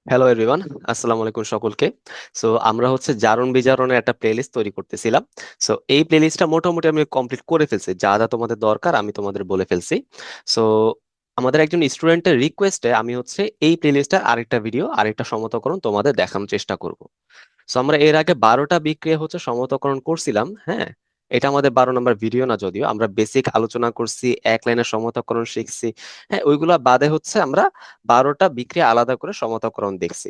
Hello everyone, আসসালামু আলাইকুম সকলকে। সো আমরা হচ্ছে জারণ বিজারণের একটা প্লেলিস্ট তৈরি করতেছিলাম। সো এই প্লেলিস্টটা মোটামুটি আমি কমপ্লিট করে ফেলছি, যা যা তোমাদের দরকার আমি তোমাদের বলে ফেলছি। সো আমাদের একজন স্টুডেন্টের রিকোয়েস্টে আমি হচ্ছে এই প্লেলিস্টটার আরেকটা ভিডিও আরেকটা সমতকরণ তোমাদের দেখানোর চেষ্টা করব। সো আমরা এর আগে 12টা বিক্রিয়া হচ্ছে সমতকরণ করছিলাম, হ্যাঁ। এটা আমাদের 12 নম্বর ভিডিও না, যদিও আমরা বেসিক আলোচনা করছি, এক লাইনের সমতকরণ শিখছি। হ্যাঁ, ওইগুলা বাদে হচ্ছে আমরা 12টা বিক্রিয়া আলাদা করে সমতকরণ দেখছি।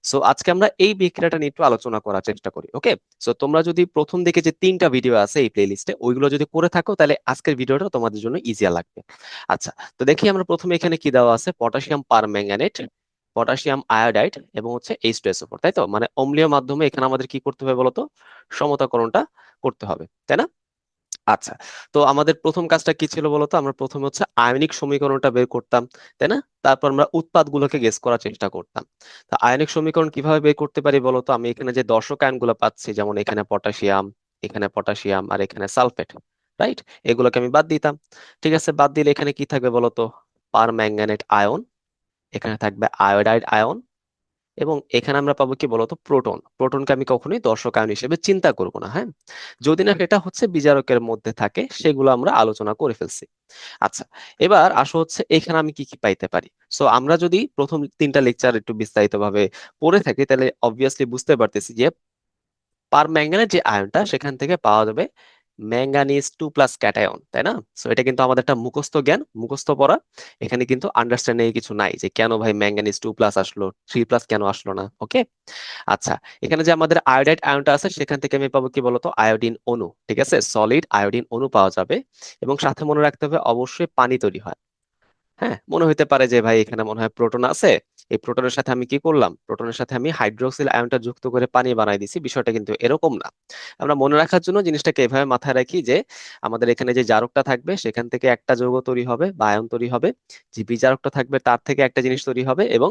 সো আজকে আমরা এই বিক্রিয়াটা নিয়ে একটু আলোচনা করার চেষ্টা করি, ওকে। সো তোমরা যদি প্রথম দিকে যে 3টা ভিডিও আছে এই প্লেলিস্টে ওইগুলো যদি করে থাকো তাহলে আজকের ভিডিওটা তোমাদের জন্য ইজিয়া লাগবে। আচ্ছা, তো দেখি আমরা প্রথমে এখানে কি দেওয়া আছে, পটাশিয়াম পারম্যাঙ্গানেট, পটাশিয়াম আয়োডাইড এবং হচ্ছে H2SO4, তাই তো? মানে অম্লীয় মাধ্যমে এখানে আমাদের কি করতে হবে বলতো, সমতাকরণটা করতে হবে, তাই না? আচ্ছা, তো আমাদের প্রথম কাজটা কি ছিল বলতো, আমরা প্রথমে হচ্ছে আয়নিক সমীকরণটা বের করতাম, তাই না? তারপর আমরা উৎপাদগুলোকে গেস করার চেষ্টা করতাম। তো আয়নিক সমীকরণ কিভাবে বের করতে পারি বলতো, আমি এখানে যে দর্শক আয়নগুলো পাচ্ছি, যেমন এখানে পটাশিয়াম আর এখানে সালফেট, রাইট? এগুলোকে আমি বাদ দিতাম। ঠিক আছে, বাদ দিলে এখানে কি থাকবে বলতো, পারম্যাঙ্গানেট আয়ন, এখানে থাকবে আয়োডাইড আয়ন, এবং এখানে আমরা পাবো কি বলতো, প্রোটনকে আমি কখনোই দর্শক আয়ন হিসেবে চিন্তা করব না, হ্যাঁ। যদি না সেটা হচ্ছে বিজারকের মধ্যে থাকে, সেগুলো আমরা আলোচনা করে ফেলছি। আচ্ছা, এবার আসো হচ্ছে এখানে আমি কি কি পাইতে পারি। সো আমরা যদি প্রথম 3টা লেকচার একটু বিস্তারিত ভাবে পড়ে থাকি তাহলে অবভিয়াসলি বুঝতে পারতেছি যে পার ম্যাঙ্গানের যে আয়নটা সেখান থেকে পাওয়া যাবে ম্যাঙ্গানিজ 2+ ক্যাটায়ন, তাই না? সো এটা কিন্তু আমাদের একটা মুখস্থ জ্ঞান, মুখস্থ পড়া। এখানে কিন্তু আন্ডারস্ট্যান্ডিং কিছু নাই যে কেন ভাই ম্যাঙ্গানিজ 2+ আসলো, 3+ কেন আসলো না, ওকে। আচ্ছা, এখানে যে আমাদের আয়োডাইড আয়নটা আছে সেখান থেকে আমি পাবো কি বলতো, আয়োডিন অণু, ঠিক আছে, সলিড আয়োডিন অণু পাওয়া যাবে। এবং সাথে মনে রাখতে হবে অবশ্যই পানি তৈরি হয়। হ্যাঁ, মনে হতে পারে যে ভাই এখানে মনে হয় প্রোটন আছে, এই প্রোটনের সাথে আমি কি করলাম, প্রোটনের সাথে আমি হাইড্রোক্সিল আয়নটা যুক্ত করে পানি বানাই দিছি। বিষয়টা কিন্তু এরকম না। আমরা মনে রাখার জন্য জিনিসটাকে এভাবে মাথায় রাখি যে আমাদের এখানে যে জারকটা থাকবে সেখান থেকে একটা যৌগ তৈরি হবে বা আয়ন তৈরি হবে, যে বিজারকটা থাকবে তার থেকে একটা জিনিস তৈরি হবে, এবং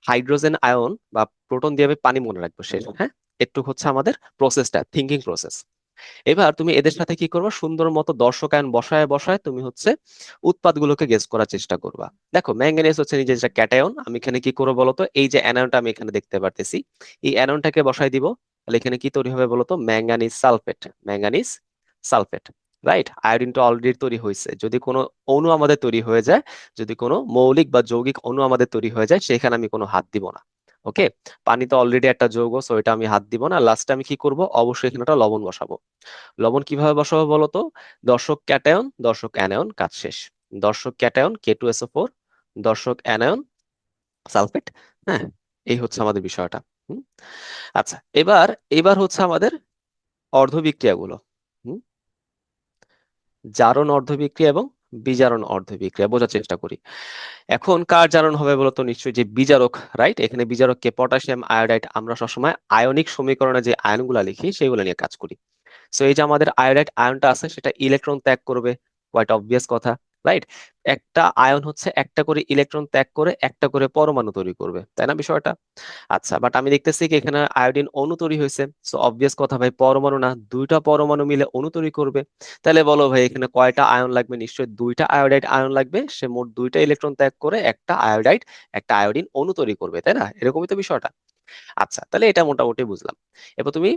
হাইড্রোজেন আয়ন বা প্রোটন দিয়ে আমি পানি মনে রাখবো শেষ, হ্যাঁ। একটু হচ্ছে আমাদের প্রসেসটা, থিঙ্কিং প্রসেস। এবার তুমি এদের সাথে কি করবে, সুন্দর মতো দর্শকায়ন বসায় বসায় তুমি হচ্ছে উৎপাদগুলোকে গেস করার চেষ্টা করবা। দেখো ম্যাঙ্গানিজ হচ্ছে নিজে যেটা ক্যাটায়ন, আমি এখানে কি করবো বলতো, এই যে অ্যানায়নটা আমি এখানে দেখতে পারতেছি, এই অ্যানায়নটাকে বসাই দিব। তাহলে এখানে কি তৈরি হবে বলতো, ম্যাঙ্গানিজ সালফেট। রাইট, আয়োডিনটা অলরেডি তৈরি হয়েছে। যদি কোনো অণু আমাদের তৈরি হয়ে যায়, যদি কোনো মৌলিক বা যৌগিক অণু আমাদের তৈরি হয়ে যায়, সেখানে আমি কোনো হাত দিব না, ওকে। পানি তো অলরেডি একটা যৌগ, সো এটা আমি হাত দিব না। লাস্টে আমি কি করব, অবশ্যই এখানে একটা লবণ বসাবো। লবণ কিভাবে বসাবো বলতো, দর্শক ক্যাটায়ন দর্শক অ্যানায়ন, কাজ শেষ। দর্শক ক্যাটায়ন K2SO4, দর্শক অ্যানায়ন সালফেট, হ্যাঁ। এই হচ্ছে আমাদের বিষয়টা। হুম। আচ্ছা, এবার এবার হচ্ছে আমাদের অর্ধবিক্রিয়াগুলো। হুম। জারণ অর্ধবিক্রিয়া এবং বিজারণ অর্ধবিক্রিয়া বোঝার চেষ্টা করি। এখন কার জারণ হবে বলতো, নিশ্চয়ই যে বিজারক, রাইট। এখানে বিজারককে পটাশিয়াম আয়োডাইড, আমরা সবসময় আয়নিক সমীকরণে যে আয়নগুলা লিখি সেগুলো নিয়ে কাজ করি। সো এই যে আমাদের আয়োডাইড আয়নটা আছে সেটা ইলেকট্রন ত্যাগ করবে, কোয়াইট অবভিয়াস কথা, রাইট। একটা আয়ন হচ্ছে একটা করে ইলেকট্রন ত্যাগ করে একটা করে পরমাণু তৈরি করবে, তাই না বিষয়টা? আচ্ছা, বাট আমি দেখতেছি কি এখানে আয়োডিন অণু তৈরি হয়েছে। সো অবভিয়াস কথা ভাই, পরমাণু না, দুইটা পরমাণু মিলে অণু তৈরি করবে। তাহলে বলো ভাই এখানে কয়টা আয়ন লাগবে, নিশ্চয়ই দুইটা আয়োডাইড আয়ন লাগবে। সে মোট দুইটা ইলেকট্রন ত্যাগ করে একটা আয়োডিন অণু তৈরি করবে, তাই না? এরকমই তো বিষয়টা। আচ্ছা, তাহলে এটা মোটামুটি বুঝলাম। এবার তুমি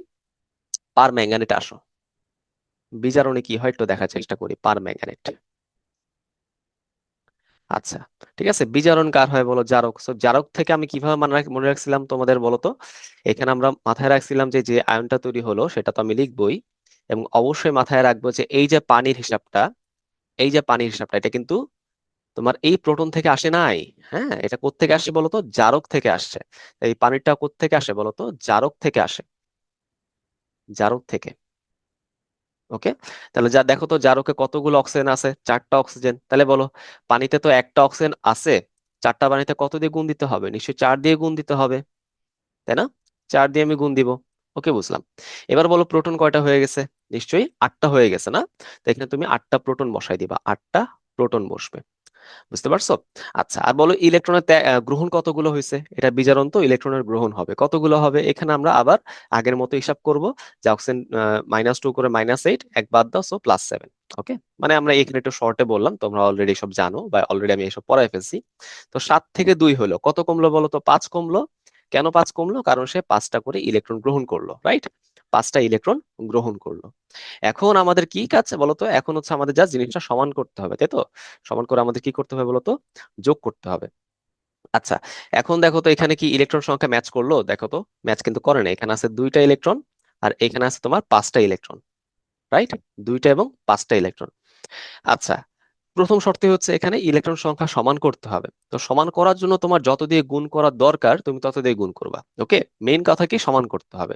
পার ম্যাঙ্গানেট আসো, বিজারণে কি হয় একটু দেখার চেষ্টা করি, পার ম্যাঙ্গানেট। আচ্ছা, ঠিক আছে, বিজারণ কার হয় বলো, জারক। সো জারক থেকে আমি কিভাবে মনে রাখছিলাম তোমাদের বলো তো, এখানে আমরা মাথায় রাখছিলাম যে যে আয়নটা তৈরি হলো সেটা তো আমি লিখবই, এবং অবশ্যই মাথায় রাখবো যে এই যে পানির হিসাবটা এটা কিন্তু তোমার এই প্রোটন থেকে আসে নাই। হ্যাঁ, এটা কোত্থেকে আসে বলতো, জারক থেকে আসছে। এই পানিটা কোত্থেকে আসে বলতো, জারক থেকে আসে, জারক থেকে, ওকে। তাহলে যা দেখো তো, জারকে কতগুলো অক্সিজেন আছে, 4টা অক্সিজেন। তাহলে বলো, পানিতে তো একটা অক্সিজেন আছে, 4টা পানিতে কত দিয়ে গুণ দিতে হবে, নিশ্চয়ই 4 দিয়ে গুণ দিতে হবে, তাই না? 4 দিয়ে আমি গুণ দিব, ওকে, বুঝলাম। এবার বলো প্রোটন কয়টা হয়ে গেছে, নিশ্চয়ই 8টা হয়ে গেছে না? তো এখানে তুমি 8টা প্রোটন বসাই দিবা, 8টা প্রোটন বসবে, বুঝতে পারছো? আচ্ছা, আর বলো ইলেকট্রনের গ্রহণ কতগুলো হয়েছে, এটা বিজারণ তো, ইলেকট্রনের গ্রহণ হবে কতগুলো হবে, এখানে আমরা আবার আগের মতো হিসাব করব, যে অক্সিজেন -2 করে -8, এক বাদ দাও, সো +7, ওকে। মানে আমরা এখানে একটু শর্টে বললাম, তোমরা অলরেডি সব জানো বা অলরেডি আমি এসব পড়াই ফেলছি। তো 7 থেকে 2 হলো, কত কমলো বলো তো, 5 কমলো। কেন 5 কমলো? কারণ সে 5টা করে ইলেকট্রন গ্রহণ করলো, রাইট? 5টা ইলেকট্রন গ্রহণ করলো। এখন আমাদের কি কাজ বলতো? এখন হচ্ছে আমাদের জাস্ট জিনিসটা সমান করতে হবে, তাই তো? সমান করে আমাদের কি করতে হবে বলতো? যোগ করতে হবে। আচ্ছা, এখন দেখো তো এখানে কি ইলেকট্রন সংখ্যা ম্যাচ করলো? দেখো তো, ম্যাচ কিন্তু করে না। এখানে আছে 2টা ইলেকট্রন, আর এখানে আছে তোমার 5টা ইলেকট্রন, রাইট? 2টা এবং 5টা ইলেকট্রন। আচ্ছা, প্রথম শর্তে হচ্ছে এখানে ইলেকট্রন সংখ্যা সমান করতে হবে। তো সমান করার জন্য তোমার যত দিয়ে গুণ করার দরকার তুমি তত দিয়ে গুণ করবা। ওকে, মেইন কথা কি, সমান করতে হবে।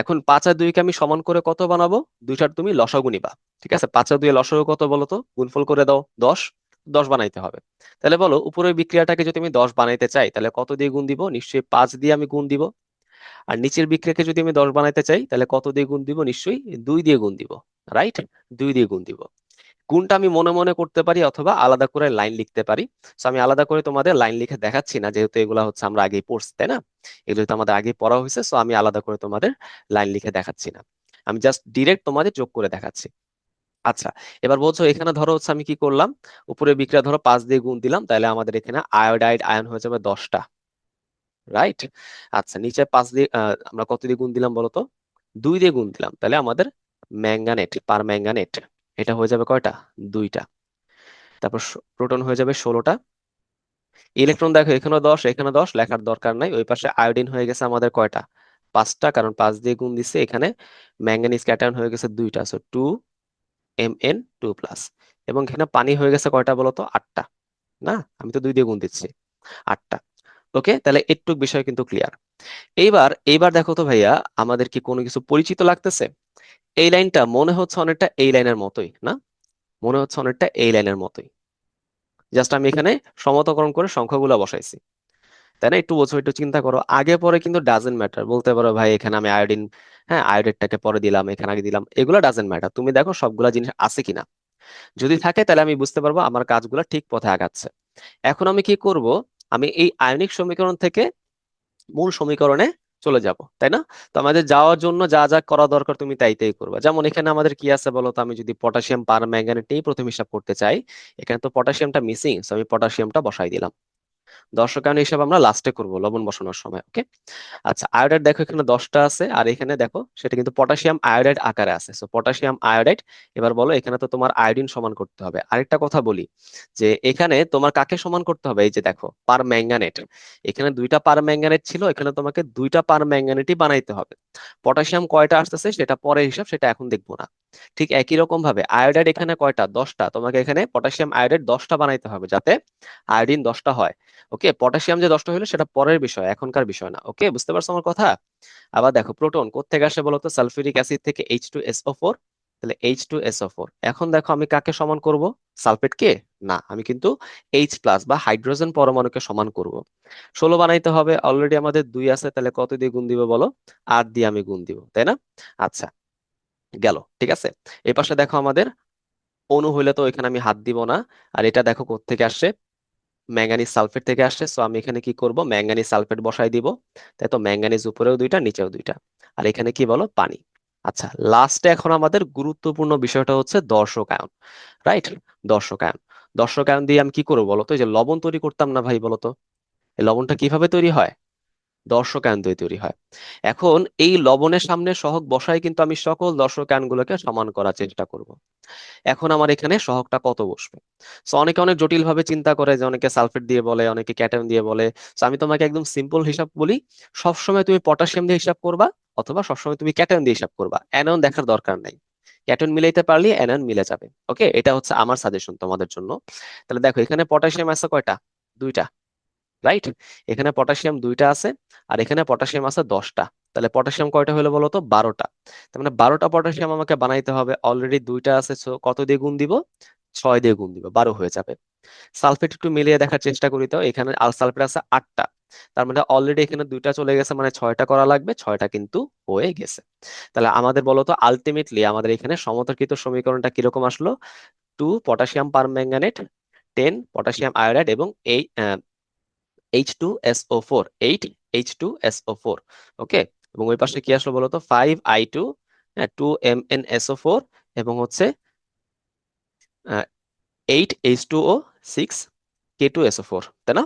এখন 5 আর 2 কে আমি সমান করে কত বানাবো? দুইটার তুমি লসাগু নিবা। ঠিক আছে, 5 আর 2 এর লসাগু কত বলো তো? গুণফল করে দাও, 10। 10 বানাইতে হবে। তাহলে বলো, উপরের বিক্রিয়াটাকে যদি আমি 10 বানাইতে চাই তাহলে কত দিয়ে গুণ দিব? নিশ্চয়ই 5 দিয়ে আমি গুণ দিব। আর নিচের বিক্রিয়াকে যদি আমি 10 বানাইতে চাই তাহলে কত দিয়ে গুণ দিব? নিশ্চয়ই 2 দিয়ে গুণ দিব, রাইট? 2 দিয়ে গুণ দিব। গুণটা আমি মনে মনে করতে পারি অথবা আলাদা করে লাইন লিখতে পারি। তো আমি আলাদা করে তোমাদের লাইন লিখে দেখাচ্ছি না, যেহেতু এগুলা হচ্ছে আমরা আগেই পড়ছি, তাই না? এগুলো তো আমাদের আগেই পড়া হয়েছে, সো আমি আলাদা করে তোমাদের লাইন লিখে দেখাচ্ছি না। আমি জাস্ট ডিরেক্ট তোমাদের যোগ করে দেখাচ্ছি। আচ্ছা, এবার বলছো এখানে ধরো হচ্ছে আমি কি করলাম, উপরে বিক্রিয়া ধরো 5 দিয়ে গুণ দিলাম, তাহলে আমাদের এখানে আয়োডাইড আয়ন হয়ে যাবে 10টা, রাইট? আচ্ছা, নিচে 5 দিয়ে আমরা কত দিয়ে গুণ দিলাম বলো তো? 2 দিয়ে গুণ দিলাম, তাহলে আমাদের ম্যাঙ্গানেট, পার ম্যাঙ্গানেট এটা হয়ে যাবে কয়টা? 2টা। তারপর প্রোটন হয়ে যাবে 16টা। ইলেকট্রন দেখো, এখানে 10 এখানে 10 লেখার দরকার নাই। ওই পাশে আয়োডিন হয়ে গেছে আমাদের কয়টা? 5টা, কারণ 5 দিয়ে গুণ দিছে। এখানে ম্যাঙ্গানিজ ক্যাটায়ন হয়ে গেছে 2টা, সো 2Mn2+। এবং এখানে পানি হয়ে গেছে কয়টা বলো তো? 8টা। না, আমি তো 2 দিয়ে গুণ দিচ্ছি। 8টা। ওকে, তাহলে একটু বিষয় কিন্তু ক্লিয়ার। এইবার এইবার দেখো তো ভাইয়া, আমাদের কি কোনো কিছু পরিচিত লাগতেছে? এই লাইনটা মনে হচ্ছে অনেকটা এই লাইনের মতোই, না? মনে হচ্ছে অনেকটা এই লাইনের মতোই। জাস্ট আমি এখানে সমতাকরণ করে সংখ্যাগুলো বসাইছি, তাই না? একটু বোঝো, একটু চিন্তা করো। আগে পরে কিন্তু ডাজেন্ট ম্যাটার। বলতে পারো ভাই এখানে আমি আয়োডিন, হ্যাঁ আয়োডেটটাকে পরে দিলাম, এখানে আগে দিলাম, এগুলো ডাজেন্ট ম্যাটার। তুমি দেখো সবগুলা জিনিস আছে কিনা। যদি থাকে তাহলে আমি বুঝতে পারবো আমার কাজগুলো ঠিক পথে আগাচ্ছে। এখন আমি কি করব? আমি এই আয়নিক সমীকরণ থেকে মূল সমীকরণে চলে যাব, তাই না? তো আমাদের যাওয়ার জন্য যা যা করা দরকার তুমি তাই তাই করবা। যেমন এখানে আমাদের কি আছে বলো তো? আমি যদি পটাশিয়াম পার ম্যাঙ্গানেট নিয়ে প্রথম হিসাব করতে চাই, এখানে তো পটাশিয়ামটা মিসিং, আমি পটাশিয়ামটা বসাই দিলাম। দর্শক কারণ হিসাব আমরা লাস্টে করব লবণ বসানোর সময়, ওকে? আচ্ছা, আয়োডাইড দেখো এখানে 10টা আছে, আর এখানে দেখো সেটা কিন্তু পটাশিয়াম আয়োডাইড আকারে আছে, সো পটাশিয়াম আয়োডাইড। এবার বলো, এখানে তো তোমার আয়োডিন সমান করতে হবে। আরেকটা কথা বলি, যে এখানে তোমার কাকে সমান করতে হবে? এই যে দেখো, পার ম্যাঙ্গানেট। এখানে 2টা পার ম্যাঙ্গানেট ছিল, এখানে তোমাকে 2টা পার ম্যাঙ্গানেটই বানাইতে হবে। পটাশিয়াম কয়টা আসতেছে সেটা পরে হিসাব, সেটা এখন দেখবো না। ঠিক একই রকম ভাবে আয়োডাইড এখানে কয়টা? 10টা। তোমাকে এখানে পটাশিয়াম আয়োডাইড 10টা বানাইতে হবে যাতে আয়োডিন 10টা হয়। ওকে, পটাশিয়াম যে 10টা হলো সেটা পরের বিষয়, এখনকার বিষয় না। ওকে, বুঝতে পারছো আমার কথা? আবার দেখো, প্রোটন কোত্থেকে আসে বলতো? সালফিউরিক অ্যাসিড থেকে H2SO4। তাহলে H2SO4, এখন দেখো আমি কাকে সমান করব? সালফেট কে? না, আমি কিন্তু H+ বা হাইড্রোজেন পরমাণুকে সমান করব। 16 বানাইতে হবে, অলরেডি আমাদের 2 আছে, তাহলে কত দিয়ে গুণ দিব বলো? 8 দিয়ে আমি গুণ দিব, তাই না? আচ্ছা, গেল, ঠিক আছে। এই পাশে দেখো আমাদের অণু হইলে তো এখানে আমি হাত দিব না। আর এটা দেখো কোত্থেকে আসছে? ম্যাঙ্গানিজ সালফেট থেকে আসছে, সো আমি এখানে কি করব? ম্যাঙ্গানিজ সালফেট বসাই দিব। তাই তো, ম্যাঙ্গানিজ উপরেও 2টা নিচেও 2টা। আর এখানে কি বলো? পানি। আচ্ছা, লাস্টে এখন আমাদের গুরুত্বপূর্ণ বিষয়টা হচ্ছে দর্শকায়ন, রাইট? দর্শকায়ন। দর্শকায়ন দিয়ে আমি কি করবো বলো তো? এই যে লবণ তৈরি করতাম না ভাই, বলো তো এই লবণটা কিভাবে তৈরি হয়? দর্শকায়ন দিয়ে তৈরি হয়। এখন এই লবণের সামনে সহগ বসাই কিন্তু আমি সকল দর্শকায়নগুলোকে সমান করার চেষ্টা করব। এখন আমার এখানে সহগটা কত বসবে? সো অনেকে অনেক জটিল ভাবে চিন্তা করে, যে অনেকে সালফেট দিয়ে বলে, অনেকে ক্যাটায়ন দিয়ে বলে। সো আমি তোমাকে একদম সিম্পল হিসাব বলি, সবসময় তুমি পটাশিয়াম দিয়ে হিসাব করবা, অথবা সবসময় তুমি ক্যাটায়ন দিয়ে হিসাব করবা। অ্যানায়ন দেখার দরকার নাই। ক্যাটায়ন মিলাইতে পারলে অ্যানায়ন মিলে যাবে। ওকে, এটা হচ্ছে আমার সাজেশন তোমাদের জন্য। তাহলে দেখো, এখানে পটাশিয়াম আছে কয়টা? 2টা, রাইট? এখানে পটাশিয়াম 2টা আছে, আর এখানে পটাশিয়াম আছে 10টা। তাহলে পটাশিয়াম কয়টা হলো বলো তো? 12টা। তার মানে 12টা পটাশিয়াম আমাকে বানাইতে হবে। অলরেডি 2টা আছে, so কত দিয়ে গুণ দিব? 6 দিয়ে গুণ দিব, 12 হয়ে যাবে। সালফেট একটু মিলিয়ে দেখার চেষ্টা করি তো। এখানে আল সালফেট আছে 8টা। তার মানে অলরেডি এখানে 2টা চলে গেছে, মানে 6টা করা লাগবে। 6টা কিন্তু হয়ে গেছে। তাহলে আমাদের বলো তো, আলটিমেটলি আমাদের এখানে সমতাকৃত সমীকরণটা কিরকম আসলো? 2 পটাশিয়াম পার ম্যাঙ্গানেট, 10 পটাশিয়াম আয়োডাইড, এবং এই H2SO4, 8 H2SO4। ওকে, এবং ওই পাশে কি আসলো বলতো? 5I2, 2MnSO4, এবং হচ্ছে 8H2O, 6K2SO4, তাই না?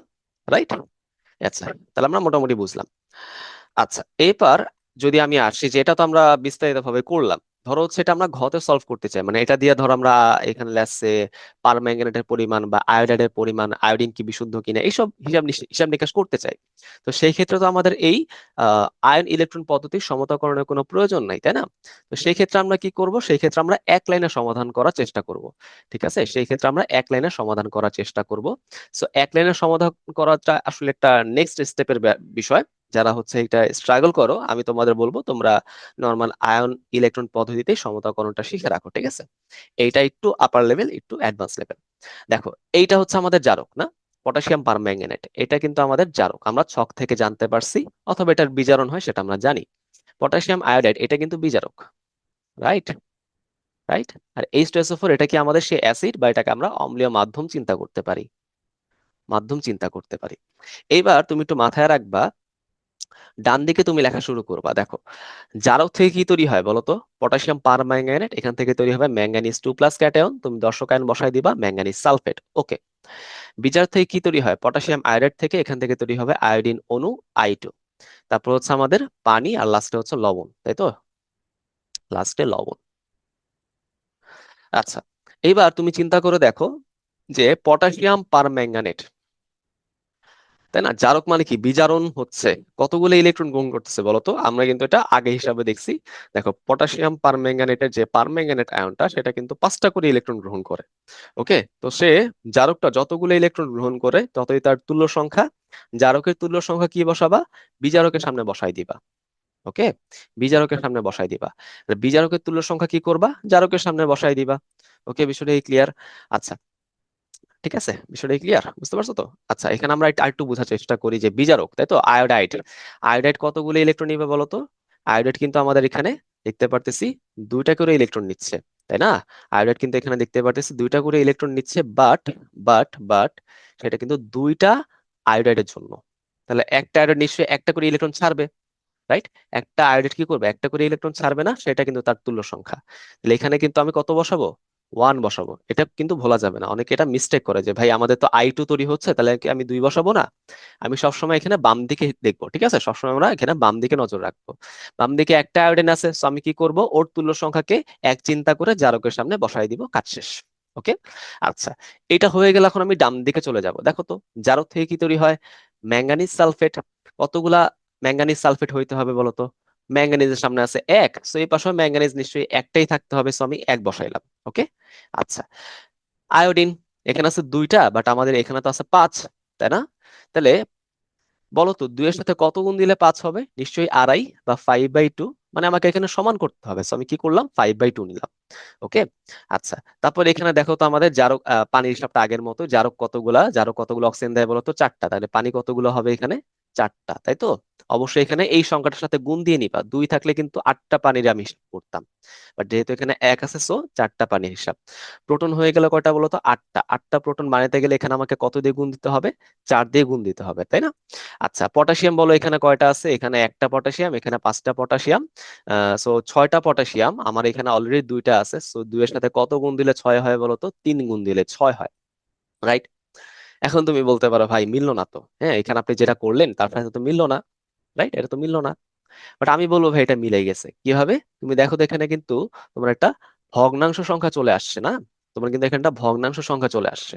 রাইট? আচ্ছা, তাহলে আমরা মোটামুটি বুঝলাম। আচ্ছা, এবার যদি আমি আসি যে এটা তো আমরা বিস্তারিত ভাবে করলাম, ধরো হচ্ছে এটা আমরা ঘতে সলভ করতে চাই, মানে এটা দিয়ে ধরো আমরা এখানে লেটসে পারম্যাঙ্গানেটের পরিমাণ বা আয়োডাইডের পরিমাণ, আয়োডিন কি বিশুদ্ধ কিনা, এইসব হিসাব নিকাশ করতে চাই। তো সেই ক্ষেত্রে তো আমাদের এই আয়ন ইলেকট্রন পদ্ধতির সমতাকরণের কোনো প্রয়োজন নাই, তাই না? তো সেই ক্ষেত্রে আমরা কি করব, সেই ক্ষেত্রে আমরা এক লাইনে সমাধান করার চেষ্টা করব। ঠিক আছে, সেই ক্ষেত্রে আমরা এক লাইনে সমাধান করার চেষ্টা করব। সো এক লাইনে সমাধান করাটা আসলে একটা নেক্সট স্টেপের বিষয়। যারা হচ্ছে এটা স্ট্রাগল করো, আমি তোমাদের বলবো তোমরা নর্মাল আয়ন ইলেকট্রন পদ্ধতিতে সমতাকরণটা শিখে রাখো, ঠিক আছে? এইটা একটু আপার লেভেল, একটু অ্যাডভান্স লেভেল। দেখো, এইটা হচ্ছে আমাদের জারক না, পটাশিয়াম পারম্যাঙ্গানেট, এটা কিন্তু আমাদের জারক, আমরা ছক থেকে জানতে পারছি, অথবা এটার বিজারণ হয় সেটা আমরা জানি। পটাশিয়াম আয়োডাইড এটা কিন্তু বিজারক, রাইট? রাইট। আর H2SO4 এটা কি আমাদের সে অ্যাসিড, বা এটাকে আমরা অম্লীয় মাধ্যম চিন্তা করতে পারি, মাধ্যম চিন্তা করতে পারি। এইবার তুমি একটু মাথায় রাখবা, ডান দিকে তুমি লেখা শুরু করবা, দেখো জারক থেকে কি তৈরি হয় বলো তো? পটাশিয়াম পারম্যাঙ্গানেট, এখান থেকে তৈরি হবে ম্যাঙ্গানিজ 2+ ক্যাটায়ন, তুমি দর্শক আয়ন বসাই দিবা ম্যাঙ্গানিজ সালফেট, ওকে। বিজার থেকে কি তৈরি হয়? পটাশিয়াম আয়োডাইড থেকে, এখান থেকে তৈরি হবে আয়োডিন অণু I2। তারপর হচ্ছে আমাদের পানি, আর লাস্টে হচ্ছে লবণ, তাই তো? লাস্টে লবণ। আচ্ছা, এইবার তুমি চিন্তা করে দেখো যে পটাশিয়াম পারম্যাঙ্গানেট, তাই না, জারক মানে কি, বিজারণ হচ্ছে কতগুলো ইলেকট্রন গ্রহণ করতেছে বলো তো? আমরা কিন্তু এটা আগে হিসাবে দেখছি। দেখো, পটাশিয়াম পারম্যাঙ্গানেটের যে পারম্যাঙ্গানেট আয়নটা, সেটা কিন্তু 5টা করে ইলেকট্রন গ্রহণ করে। ওকে, তো সে জারকটা যতগুলো ইলেকট্রন গ্রহণ করে ততই তার তুল্য সংখ্যা। জারকের তুল্য সংখ্যা কি বসাবা? বিজারকের সামনে বসাই দিবা। ওকে, বিজারকের সামনে বসাই দিবা। আর বিজারকের তুল্য সংখ্যা কি করবা? জারকের সামনে বসাই দিবা। ওকে, বিষয়টা ক্লিয়ার? আচ্ছা, ঠিক আছে, বিষয়টা ক্লিয়ার, বুঝতে পারছো তো? আচ্ছা, এখানে আমরা আরেকটু বোঝার চেষ্টা করি যে বিজারক, তাই তো, আয়োডাইড, আয়োডাইড কতগুলো ইলেকট্রন নিবে বলো তো? আয়োডাইড কিন্তু আমাদের এখানে দেখতে পারতেছি 2টা করে ইলেকট্রন নিচ্ছে, তাই না? আয়োডাইড কিন্তু এখানে দেখতে পারতেছি 2টা করে ইলেকট্রন নিচ্ছে, বাট সেটা কিন্তু 2টা আয়োডাইডের জন্য। তাহলে একটা আয়োডাইড নিশ্চয়ই একটা করে ইলেকট্রন ছাড়বে, রাইট? একটা আয়োডাইড কি করবে? একটা করে ইলেকট্রন ছাড়বে না, সেটা কিন্তু তার তুল্য সংখ্যা। তাহলে এখানে কিন্তু আমি কত বসাবো? 1 বসাবো। এটা কিন্তু ভোলা যাবে না, অনেকে এটা মিস্টেক করে যে ভাই আমাদের তো I2 তৈরি হচ্ছে, তাহলে কি আমি 2 বসাবো না? আমি সবসময় এখানে বাম দিকে দেখবো, ঠিক আছে? সবসময় আমরা এখানে বাম দিকে নজর রাখবো। বাম দিকে একটা আয়োডিন আছে, তো আমি কি করব, ওর তুল্য সংখ্যাকে এক চিন্তা করে জারকের সামনে বসাই দিব, কাজ শেষ। ওকে, আচ্ছা, এটা হয়ে গেল, এখন আমি ডান দিকে চলে যাব। দেখো তো, জারক থেকে কি তৈরি হয়? Manganese sulphate. কতগুলা ম্যাঙ্গানিজ সালফেট হইতে হবে বলতো? ম্যাঙ্গানিজের সামনে আছে এক, সো এই পাশে ম্যাঙ্গানিজ নিশ্চয়ই একটাই থাকতে হবে, সো আমি এক বসাইলাম। ওকে, আচ্ছা, আয়োডিন, এখানে আছে 2টা, বাট আমাদের এখানে তো আছে 5, তাই না? তাহলে বলো তো, 2 এর সাথে কত গুণ দিলে 5 হবে? নিশ্চয়ই আড়াই, বা 5/2। মানে আমাকে এখানে সমান করতে হবে, সো আমি কি করলাম, 5/2 নিলাম। ওকে, আচ্ছা, তারপর এখানে দেখো তো আমাদের জারক, পানির হিসাবটা আগের মতো। জারক কতগুলো অক্সিজেন দেয় বলো তো? 4টা। তাহলে পানি কতগুলো হবে এখানে? 4টা, তাই তো? অবশ্যই এখানে এই সংখ্যাটার সাথে গুণ দিয়ে নিবা, 2 থাকলে কিন্তু 8টা পানির আমি হিসাব করতাম, বাট যেহেতু এখানে এক আছে, সো 4টা পানির হিসাব। প্রোটন হয়ে গেল কয়টা বলো তো? 8টা। 8টা প্রোটন বানাইতে গেলে এখানে আমাকে কত দিয়ে গুণ দিতে হবে? 4 দিয়ে গুণ দিতে হবে, তাই না? আচ্ছা, পটাশিয়াম বলো এখানে কয়টা আছে? এখানে একটা পটাশিয়াম, এখানে 5টা পটাশিয়াম, সো 6টা পটাশিয়াম। আমার এখানে অলরেডি 2টা আছে, সো 2 এর সাথে কত গুণ দিলে 6 হয় বলো তো? 3 গুণ দিলে 6 হয়, রাইট? এখন তুমি বলতে পারো ভাই মিললো না তো, হ্যাঁ, এখানে আপনি যেটা করলেন তার সাথে তো মিললো না, রাইট? এটা তো মিললো না। বাট আমি বলবো ভাই এটা মিলে গেছে। কিভাবে? তুমি দেখো তো, এখানে কিন্তু তোমার একটা ভগ্নাংশ সংখ্যা চলে আসছে না? তোমার কিন্তু এখানে একটা ভগ্নাংশ সংখ্যা চলে আসছে।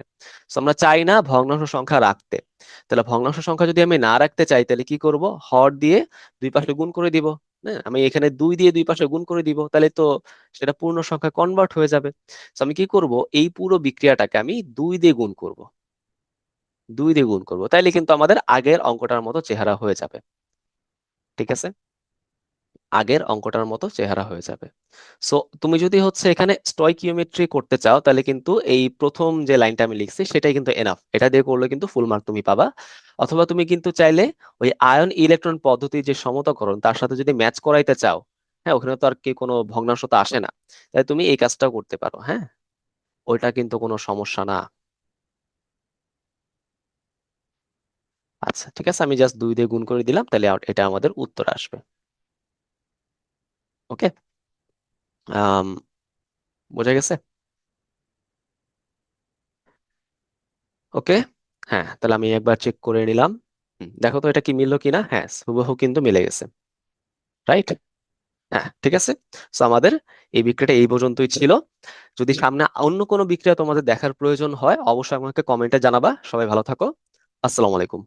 তো আমরা চাই না ভগ্নাংশ সংখ্যা রাখতে। তাহলে ভগ্নাংশ সংখ্যা যদি আমি না রাখতে চাই, তাহলে কি করব? হর দিয়ে দুই পাশে গুণ করে দিব। হ্যাঁ, আমি এখানে 2 দিয়ে দুই পাশে গুণ করে দিব, তাহলে তো সেটা পূর্ণ সংখ্যা কনভার্ট হয়ে যাবে। তো আমি কি করব, এই পুরো বিক্রিয়াটাকে আমি 2 দিয়ে গুণ করব। 2 দিয়ে গুণ করব, তাইলে কিন্তু আমাদের আগের অঙ্কটার মতো চেহারা হয়ে যাবে। ঠিক আছে, আগের অঙ্কটার মতো চেহারা হয়ে যাবে। সো তুমি যদি হচ্ছে এখানে স্টয়কিওমেট্রি করতে চাও, তাহলে কিন্তু এই প্রথম যে লাইনটা আমি লিখছি সেটাই কিন্তু এনাফ, এটা দিয়ে করলে কিন্তু ফুল মার্ক তুমি পাবা। অথবা তুমি কিন্তু চাইলে ওই আয়ন ইলেকট্রন পদ্ধতির যে সমতাকরণ, তার সাথে যদি ম্যাচ করাইতে চাও, হ্যাঁ, ওখানে তো আর কি কোনো ভগ্নাংশতা আসে না, তাই তুমি এই কাজটাও করতে পারো, হ্যাঁ, ওইটা কিন্তু কোনো সমস্যা না। আচ্ছা, ঠিক আছে, আমি জাস্ট 2 দিয়ে গুণ করে দিলাম, তাহলে এটা আমাদের উত্তর আসবে। ওকে, আম বোঝা গেছে? ওকে, হ্যাঁ, তাহলে আমি একবার চেক করে নিলাম। দেখো তো এটা কি মিললো কিনা। হ্যাঁ, হুবহু কিন্তু মিলে গেছে। রাইট। হ্যাঁ, ঠিক আছে। তো আমাদের এই বিক্রিয়াটা এই পর্যন্তই ছিল। যদি সামনে অন্য কোনো বিক্রিয়া তোমাদের দেখার প্রয়োজন হয়, অবশ্যই আমাকে কমেন্টে জানাবা। সবাই ভালো থাকো। আসসালামু আলাইকুম।